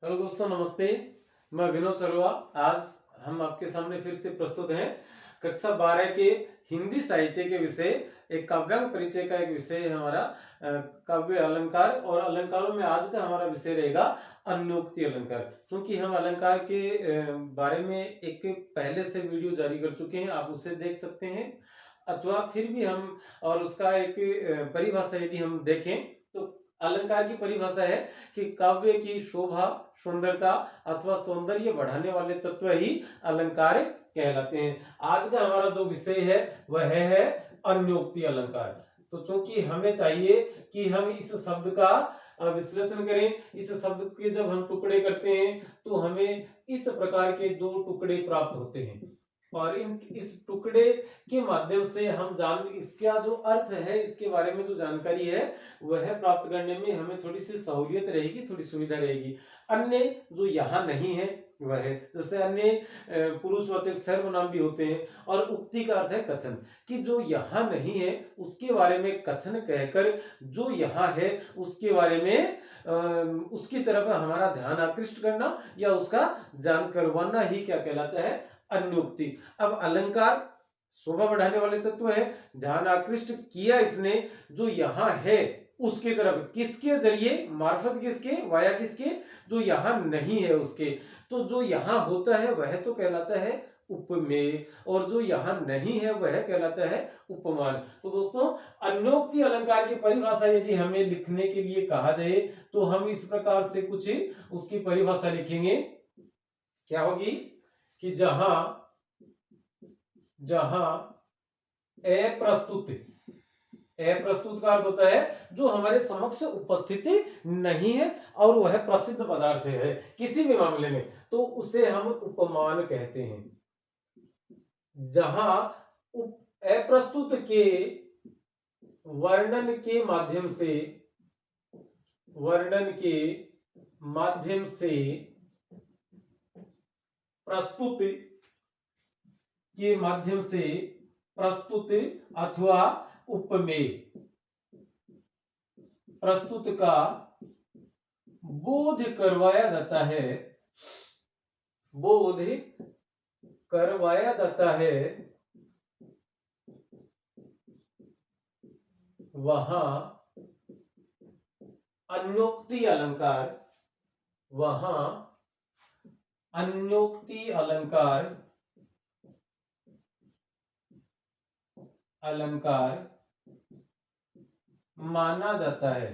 Hello दोस्तों, नमस्ते। मैं विनोद सरोआ। आज हम आपके सामने फिर से प्रस्तुत हैं कक्षा 12 के हिंदी साहित्य के विषय एक काव्यांग परिचय का एक विषय है हमारा काव्य अलंकार। और अलंकारों में आज का हमारा विषय रहेगा अन्योक्ति अलंकार। क्योंकि हम अलंकार के बारे में एक पहले से वीडियो जारी कर चुके हैं, आप उसे देख सकते हैं। अथवा फिर भी हम और उसका एक परिभाषा यदि हम देखें तो अलंकार की परिभाषा है कि काव्य की शोभा, सुंदरता अथवा सौंदर्य बढ़ाने वाले तत्व ही अलंकार कहलाते हैं। आज का हमारा जो विषय है वह है अन्योक्ति अलंकार। तो चूंकि हमें चाहिए कि हम इस शब्द का विश्लेषण करें, इस शब्द के जब हम टुकड़े करते हैं तो हमें इस प्रकार के दो टुकड़े प्राप्त होते हैं। और इस टुकड़े के माध्यम से हम इसका जो अर्थ है, इसके बारे में जो जानकारी है वह प्राप्त करने में हमें थोड़ी सी सहूलियत रहेगी, थोड़ी सुविधा रहेगी। अन्य जो यहाँ नहीं है वह है, जैसे अन्य पुरुषवाचक सर्वनाम भी होते हैं। और उक्ति का अर्थ है कथन, कि जो यहाँ नहीं है उसके बारे में कथन कहकर जो यहाँ है उसके बारे में उसकी तरफ हमारा ध्यान आकृष्ट करना या उसका जान करवाना ही क्या कहलाता है, अन्योक्ति। अब अलंकार शोभा बढ़ाने वाले तत्व है, ध्यान आकृष्ट किया इसने जो यहाँ है उसकी तरफ, किसके जरिए, मार्फत किसके, वाया किसके, जो यहाँ नहीं है उसके। तो जो यहाँ होता है वह तो कहलाता है उपमेय, और जो यहाँ नहीं है वह कहलाता है उपमान। तो दोस्तों, अन्योक्ति अलंकार की परिभाषा यदि हमें लिखने के लिए कहा जाए तो हम इस प्रकार से कुछ उसकी परिभाषा लिखेंगे। क्या होगी कि जहां जहां अप्रस्तुत, अप्रस्तुत का अर्थ होता है जो हमारे समक्ष उपस्थिति नहीं है और वह प्रसिद्ध पदार्थ है किसी भी मामले में, तो उसे हम उपमान कहते हैं। जहां अप्रस्तुत के वर्णन के माध्यम से, वर्णन के माध्यम से प्रस्तुत के माध्यम से प्रस्तुत अथवा उपमेय, प्रस्तुत का बोध करवाया जाता है, बोध करवाया जाता है, वहां अन्योक्ति अलंकार, वहां अन्योक्ति अलंकार अलंकार माना जाता है।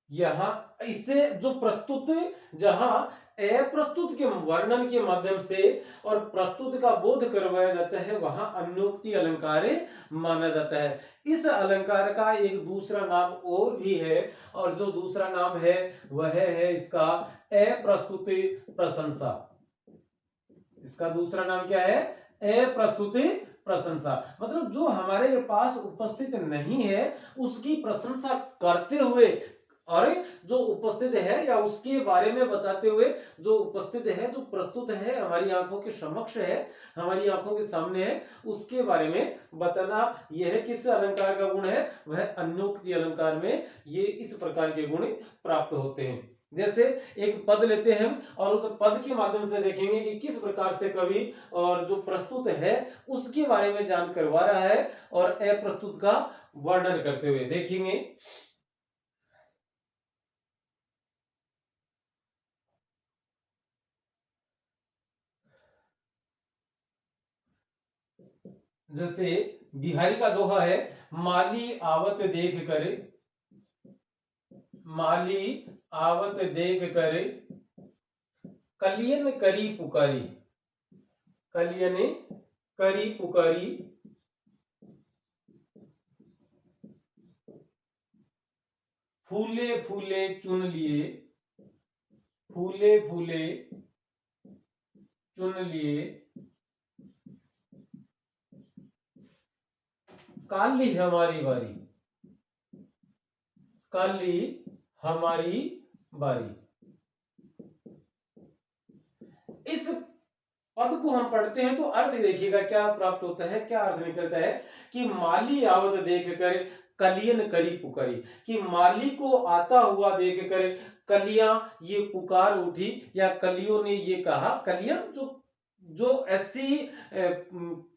यहां इससे जो प्रस्तुत, जहां अप्रस्तुत के वर्णन के माध्यम से और प्रस्तुत का बोध करवाया जाता है वहां अन्योक्ति अलंकार माना जाता है। इस अलंकार का एक दूसरा नाम और भी है, और जो दूसरा नाम है वह है इसका अप्रस्तुत प्रशंसा। इसका दूसरा नाम क्या है? अप्रस्तुत प्रशंसा। मतलब जो हमारे पास उपस्थित नहीं है उसकी प्रशंसा करते हुए, और जो उपस्थित है या उसके बारे में बताते हुए, जो उपस्थित है, जो प्रस्तुत है, हमारी आंखों के समक्ष है, हमारी आंखों के सामने है, उसके बारे में बताना, यह किस अलंकार का गुण है? वह अन्योक्ति अलंकार में ये इस प्रकार के गुण प्राप्त होते हैं। जैसे एक पद लेते हैं और उस पद के माध्यम से देखेंगे कि किस प्रकार से कवि और जो प्रस्तुत है उसके बारे में जान करवा रहा है और अप्रस्तुत का वर्णन करते हुए देखेंगे। जैसे बिहारी का दोहा है, माली आवत देख कर, माली आवत देख कर कलियन करी पुकारी, कलियन करी पुकारी, फूले फूले चुन लिए, फूले फूले चुन लिए, काली हमारी बारी, काली हमारी बारी। इस पद को हम पढ़ते हैं तो अर्थ देखिएगा क्या प्राप्त होता है, क्या अर्थ निकलता है कि माली आवत देख कर कलियन करी पुकारी, कि माली को आता हुआ देख कर कलियां ये पुकार उठी, या कलियों ने ये कहा। कलियां जो जो ऐसी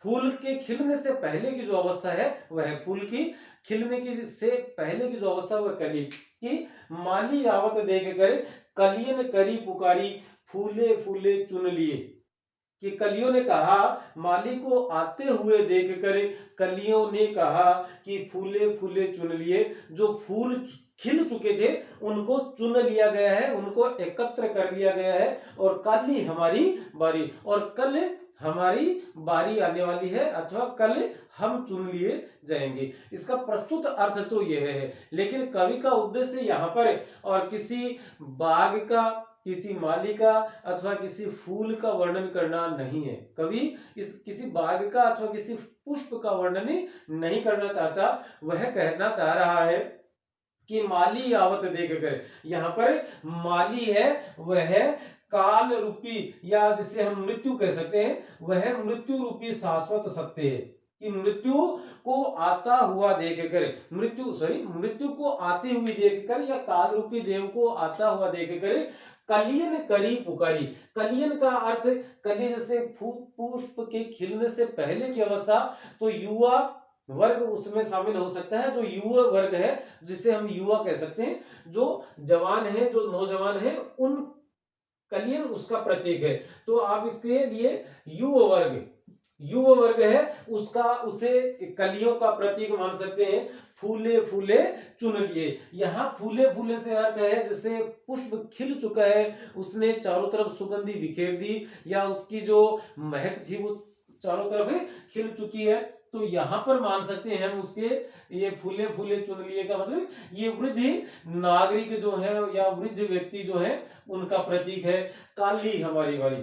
फूल के खिलने से पहले की जो अवस्था है वह फूल की खिलने की से पहले की जो अवस्था वह कली, कि माली आवत देख कर कलियन करी पुकारी, फूले फूले चुन लिए, कि कलियों ने कहा, माली को आते हुए देखकर कलियों ने कहा कि फूले फूले चुन लिए, जो फूल खिल चुके थे उनको चुन लिया गया है, उनको एकत्र कर लिया गया है, और कल ही हमारी बारी, और कल हमारी बारी आने वाली है, अथवा कल हम चुन लिए जाएंगे। इसका प्रस्तुत अर्थ तो यह है, लेकिन कवि का उद्देश्य यहाँ पर और किसी बाग का, किसी माली का अथवा किसी फूल का वर्णन करना नहीं है। कवि इस किसी बाग का अथवा किसी पुष्प का वर्णन नहीं करना चाहता, वह कहना चाह रहा है कि माली आवत देख कर, यहाँ पर माली है वह काल रूपी, या जिसे हम मृत्यु कह सकते हैं, वह मृत्यु रूपी शाश्वत सत्य है, कि मृत्यु को आता हुआ देखकर, मृत्यु को आती हुई देखकर, या काल रूपी देव को आता हुआ देखकर कलियन करी पुकारी। कलियन का अर्थ कली जैसे पुष्प के खिलने से पहले की अवस्था, तो युवा वर्ग उसमें शामिल हो सकता है, जो युवा वर्ग है जिसे हम युवा कह सकते हैं, जो जवान है, जो नौजवान है, उन कलियन उसका प्रतीक है। तो आप इसके लिए युवा वर्ग है उसका, उसे कलियों का प्रतीक मान सकते हैं। फूले फूले चुन लिए, यहाँ फूले फूले से अर्थ है जैसे पुष्प खिल चुका है, उसने चारों तरफ सुगंधी बिखेर दी, या उसकी जो महक थी वो चारों तरफ खिल चुकी है, तो यहाँ पर मान सकते हैं हम उसके, ये फूले फूले चुन लिए का मतलब ये वृद्ध नागरिक जो है या वृद्ध व्यक्ति जो है उनका प्रतीक है। काली हमारी वाली,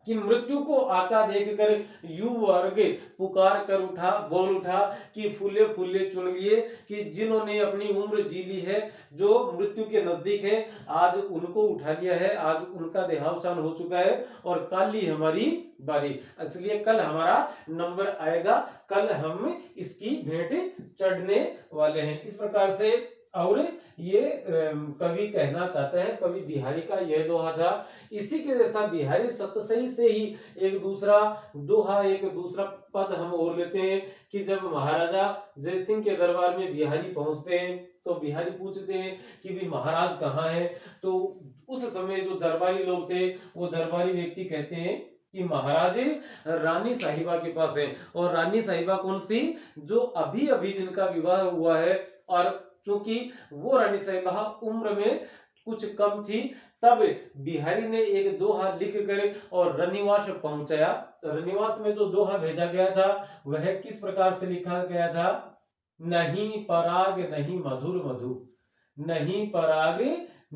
कि मृत्यु को आता देखकर युवा वर्ग पुकार कर उठा, बोल उठा कि फूले फूले चुन लिए, कि जिन्होंने अपनी उम्र जी ली है, जो मृत्यु के नजदीक है, आज उनको उठा लिया है, आज उनका देहावसान हो चुका है, और कल ही हमारी बारी, इसलिए कल हमारा नंबर आएगा, कल हम इसकी भेंट चढ़ने वाले हैं। इस प्रकार से, और ये कवि कहना चाहता है, कवि बिहारी का यह दोहा था। इसी के जैसा बिहारी सतसई से ही एक दूसरा दोहा, एक दूसरा पद हम और लेते हैं, कि जब महाराजा जयसिंह के दरबार में बिहारी पहुंचते हैं, तो बिहारी पूछते हैं कि भी महाराज कहाँ है, तो उस समय जो दरबारी लोग थे, वो दरबारी व्यक्ति कहते हैं कि महाराज रानी साहिबा के पास है। और रानी साहिबा कौन सी? जो अभी अभी जिनका विवाह हुआ है, और चूंकि वो रानी साहिबा उम्र में कुछ कम थी, तब बिहारी ने एक दोहा लिख कर और रनिवास पहुंचाया। रनिवास में जो दोहा भेजा गया था वह किस प्रकार से लिखा गया था? नहीं पराग नहीं मधुर मधु, नहीं पराग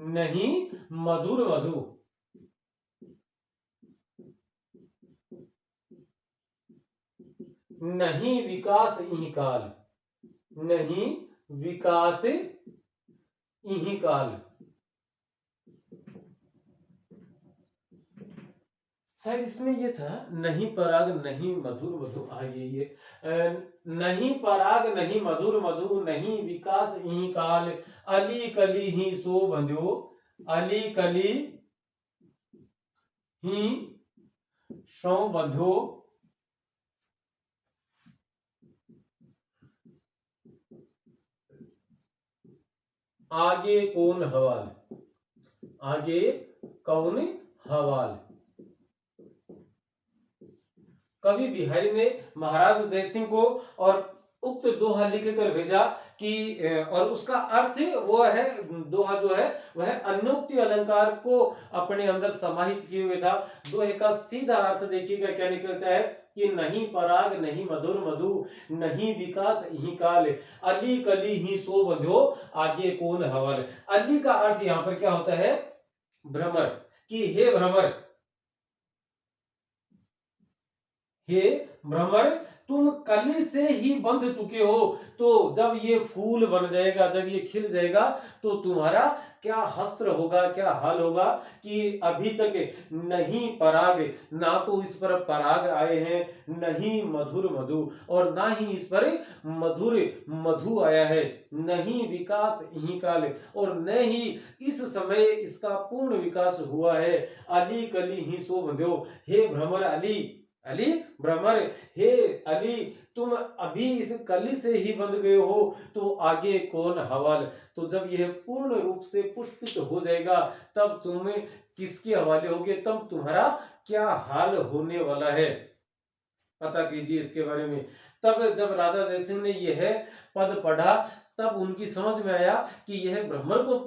नहीं मधुर मधु, नहीं विकास इहि काल, नहीं विकास इहि काल। शायद इसमें ये था, नहीं पराग नहीं मधुर मधु, ये नहीं पराग नहीं मधुर मधु, नहीं विकास इहि काल, अली कली ही सो बंध्यो, अली कली ही सो बंध्यो, आगे कौन हवाल, आगे कौन हवाल। कवि बिहारी ने महाराज जयसिंह को और उक्त दोहा लिख कर भेजा कि, और उसका अर्थ वो है, दोहा जो है वह अन्योक्ति अलंकार को अपने अंदर समाहित किए हुए था। दोहे का सीधा अर्थ देखिएगा क्या निकलता है, कि नहीं पराग नहीं मधुर मधु, नहीं विकास इहि काल, अली कली ही सो बंध्यो, आगे कौन हवल। अली का अर्थ यहाँ पर क्या होता है? भ्रमर, कि हे भ्रमर, हे भ्रमर, तुम कली से ही बंध चुके हो। तो जब ये फूल बन जाएगा, जब ये खिल जाएगा, तो तुम्हारा क्या हस्र होगा, क्या हाल होगा कि अभी तक नहीं पराग, ना तो इस पर पराग आए हैं, नहीं मधुर मधु, और ना ही इस पर मधुर मधु आया है, नहीं विकास यही काल, और न ही इस समय इसका पूर्ण विकास हुआ है। अली कली ही सो बंध्यो, हे भ्रमर अली, अली भ्रमर, हे अली तुम अभी इस कली से ही बंध गए हो, तो आगे कौन हवाल। तो जब यह पूर्ण रूप से पुष्पित हो जाएगा, तब तुम किसके हवाले होगे, तब तुम्हारा क्या हाल होने वाला है, पता कीजिए इसके बारे में। तब जब राजा जयसिंह ने यह पद पढ़ा, तब उनकी समझ में आया कि यह भ्रमर को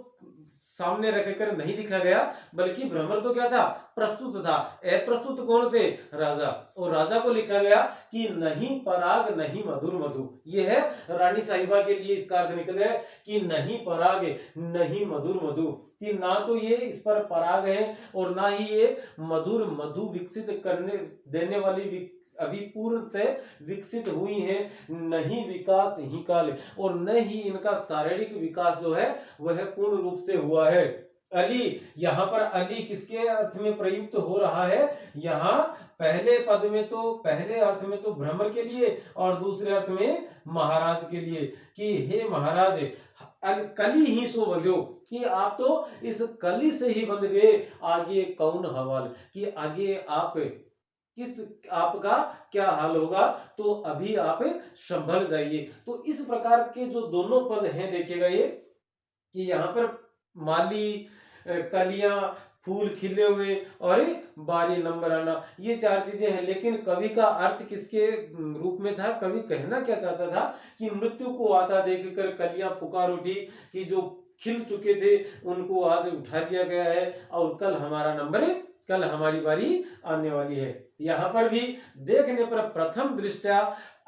सामने रखकर नहीं लिखा गया, बल्कि भ्रमर तो क्या था, प्रस्तुत था। अप्रस्तुत कौन थे, राजा, और राजा को लिखा गया कि नहीं पराग नहीं मधुर मधु। यह है रानी साहिबा के लिए इसका अर्थ निकल है कि नहीं पराग नहीं मधुर मधु, कि ना तो ये इस पर पराग है और ना ही ये मधुर मधु विकसित करने देने वाली अभी पूर्णतः विकसित हुई है, नहीं विकास ही काल, और न ही इनका शारीरिक विकास जो है वह पूर्ण रूप से हुआ है। अली, यहाँ पर अली किसके अर्थ में प्रयुक्त हो रहा है, यहाँ पहले पद में तो, पहले अर्थ में तो भ्रमर के लिए, और दूसरे अर्थ में महाराज के लिए, कि हे महाराज कली ही सो बंध्यो, कि आप तो इस कली से ही बंध गए, आगे कौन हवाल, कि आगे आप किस, आपका क्या हाल होगा, तो अभी आप संभल जाइए। तो इस प्रकार के जो दोनों पद हैं, देखिएगा ये कि यहाँ पर माली, कलियां, फूल खिले हुए और बारी नंबर आना, ये चार चीजें हैं। लेकिन कवि का अर्थ किसके रूप में था, कवि कहना क्या चाहता था कि मृत्यु को आता देखकर कलियां पुकार उठी कि जो खिल चुके थे उनको आज उठा लिया गया है, और कल हमारा नंबर, कल हमारी बारी आने वाली है। यहाँ पर भी देखने पर प्रथम दृष्टया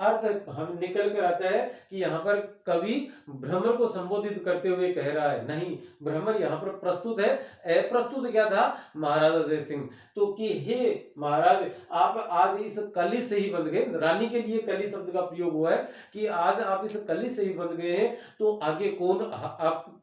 अर्थ हम निकल कर आता है कि यहाँ पर कवि भ्रमर को संबोधित करते हुए कह रहा है, नहीं, भ्रमर यहाँ पर प्रस्तुत है। अप्रस्तुत क्या था, महाराजा जय सिंह, तो कि हे महाराज आप आज इस कली से ही बंध गए, रानी के लिए कली शब्द का प्रयोग हुआ है कि आज आप इस कली से ही बंध गए हैं, तो आगे कौन आप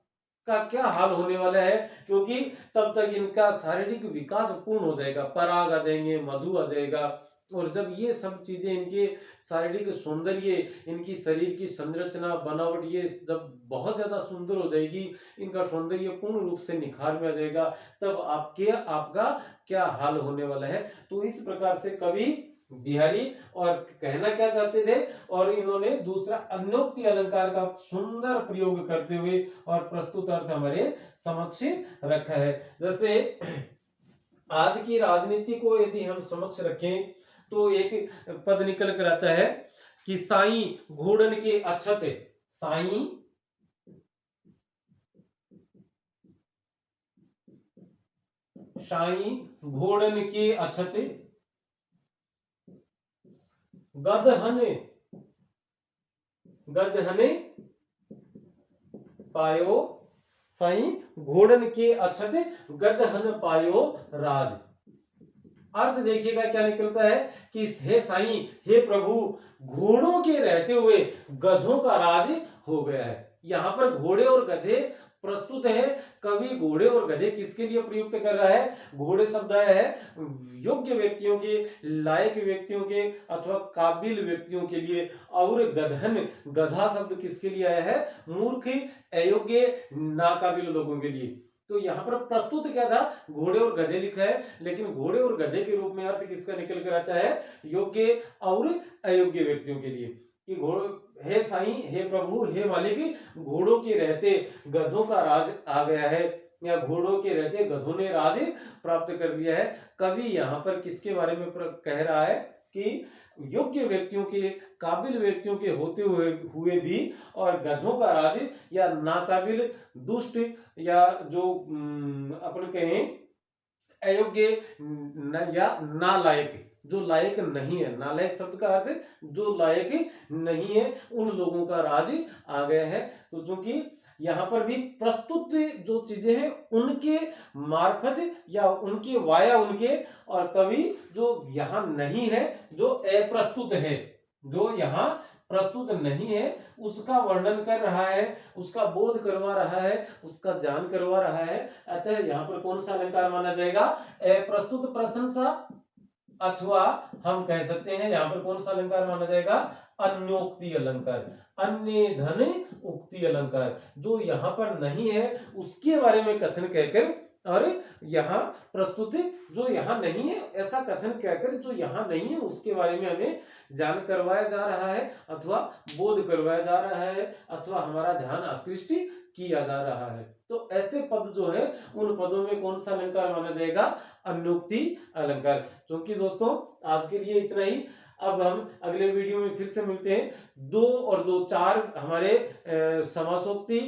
का क्या हाल होने वाला है, क्योंकि तब तक इनका शारीरिक विकास पूर्ण हो जाएगा, पराग आ जाएंगे, मधु आ जाएगा, और जब ये सब चीजें, इनके शारीरिक सौंदर्य, इनकी शरीर की संरचना, बनावट, ये जब बहुत ज्यादा सुंदर हो जाएगी, इनका सौंदर्य पूर्ण रूप से निखार में आ जाएगा, तब आपका क्या हाल होने वाला है। तो इस प्रकार से कवि बिहारी और कहना क्या चाहते थे, और इन्होंने दूसरा अन्योक्ति अलंकार का सुंदर प्रयोग करते हुए और प्रस्तुत अर्थ हमारे समक्ष रखा है। जैसे आज की राजनीति को यदि हम समक्ष रखें, तो एक पद निकल कर आता है कि साई घोड़न के अक्षत, साई साई घोड़न के अक्षत, गदहने गदहने पायो, साई घोड़न के अक्षत गदहन पायो राज। अर्थ देखिएगा क्या निकलता है कि हे साई, हे प्रभु, घोड़ों के रहते हुए गधों का राज हो गया है। यहाँ पर घोड़े और गधे प्रस्तुत है। कवि घोड़े और गधे किसके लिए प्रयुक्त कर रहा है, घोड़े शब्द आया है योग्य व्यक्तियों के, लायक व्यक्तियों के अथवा काबिल व्यक्तियों के लिए, और गधन, गधा शब्द किसके लिए आया है, मूर्ख, अयोग्य, नाकाबिल लोगों के लिए। तो यहाँ पर प्रस्तुत क्या था, घोड़े और गधे लिखा है, लेकिन घोड़े और गधे के रूप में अर्थ किसका निकल कर आता है, योग्य और अयोग्य व्यक्तियों के लिए, कि घोड़े, हे साईं, हे प्रभु, हे मालिक, घोड़ों के रहते गधों का राज आ गया है, या घोड़ों के रहते गधों ने राज प्राप्त कर लिया है। कवि यहाँ पर किसके बारे में कह रहा है कि योग्य व्यक्तियों के, काबिल व्यक्तियों के होते हुए भी, और गधों का राज, या नाकाबिल, दुष्ट, या जो अपन कहें अयोग्य, या नालायक, जो लायक नहीं है, नालायक शब्द का अर्थ जो लायक नहीं है, उन लोगों का राज आ गया है। तो चूंकि यहाँ पर भी प्रस्तुत जो चीजें हैं उनके मार्फत, या उनके वाया उनके, और कवि जो यहाँ नहीं है, जो अप्रस्तुत है, जो यहाँ प्रस्तुत नहीं है उसका वर्णन कर रहा है, उसका बोध करवा रहा है, उसका ज्ञान करवा रहा है। अतः यहाँ पर कौन सा अलंकार माना जाएगा? प्रस्तुत प्रशंसा, अथवा हम कह सकते हैं यहाँ पर कौन सा अलंकार माना जाएगा? अन्योक्ति अलंकार, अन्य धन उक्ति अलंकार। जो यहाँ पर नहीं है उसके बारे में कथन कहकर, और यहाँ प्रस्तुत जो यहाँ नहीं है ऐसा कथन कहकर जो यहाँ नहीं है उसके बारे में हमें जान करवाया जा रहा है, अथवा बोध करवाया जा रहा है, अथवा हमारा ध्यान आकृष्ट किया जा रहा है। तो ऐसे पद जो है उन पदों में कौन सा अलंकार माना जाएगा? अन्योक्ति अलंकार। क्योंकि दोस्तों आज के लिए इतना ही। अब हम अगले वीडियो में फिर से मिलते हैं। 2 और 2 4 हमारे समासोक्ति,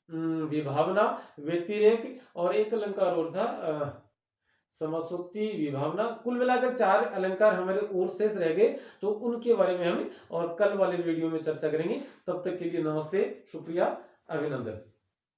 विभावना, व्यतिरेक और एक अलंकार और था समासोक्ति, विभावना, कुल मिलाकर 4 अलंकार हमारे और शेष रह गए। तो उनके बारे में हम और कल वाले वीडियो में चर्चा करेंगे। तब तक के लिए नमस्ते, शुक्रिया, अभिनंदन।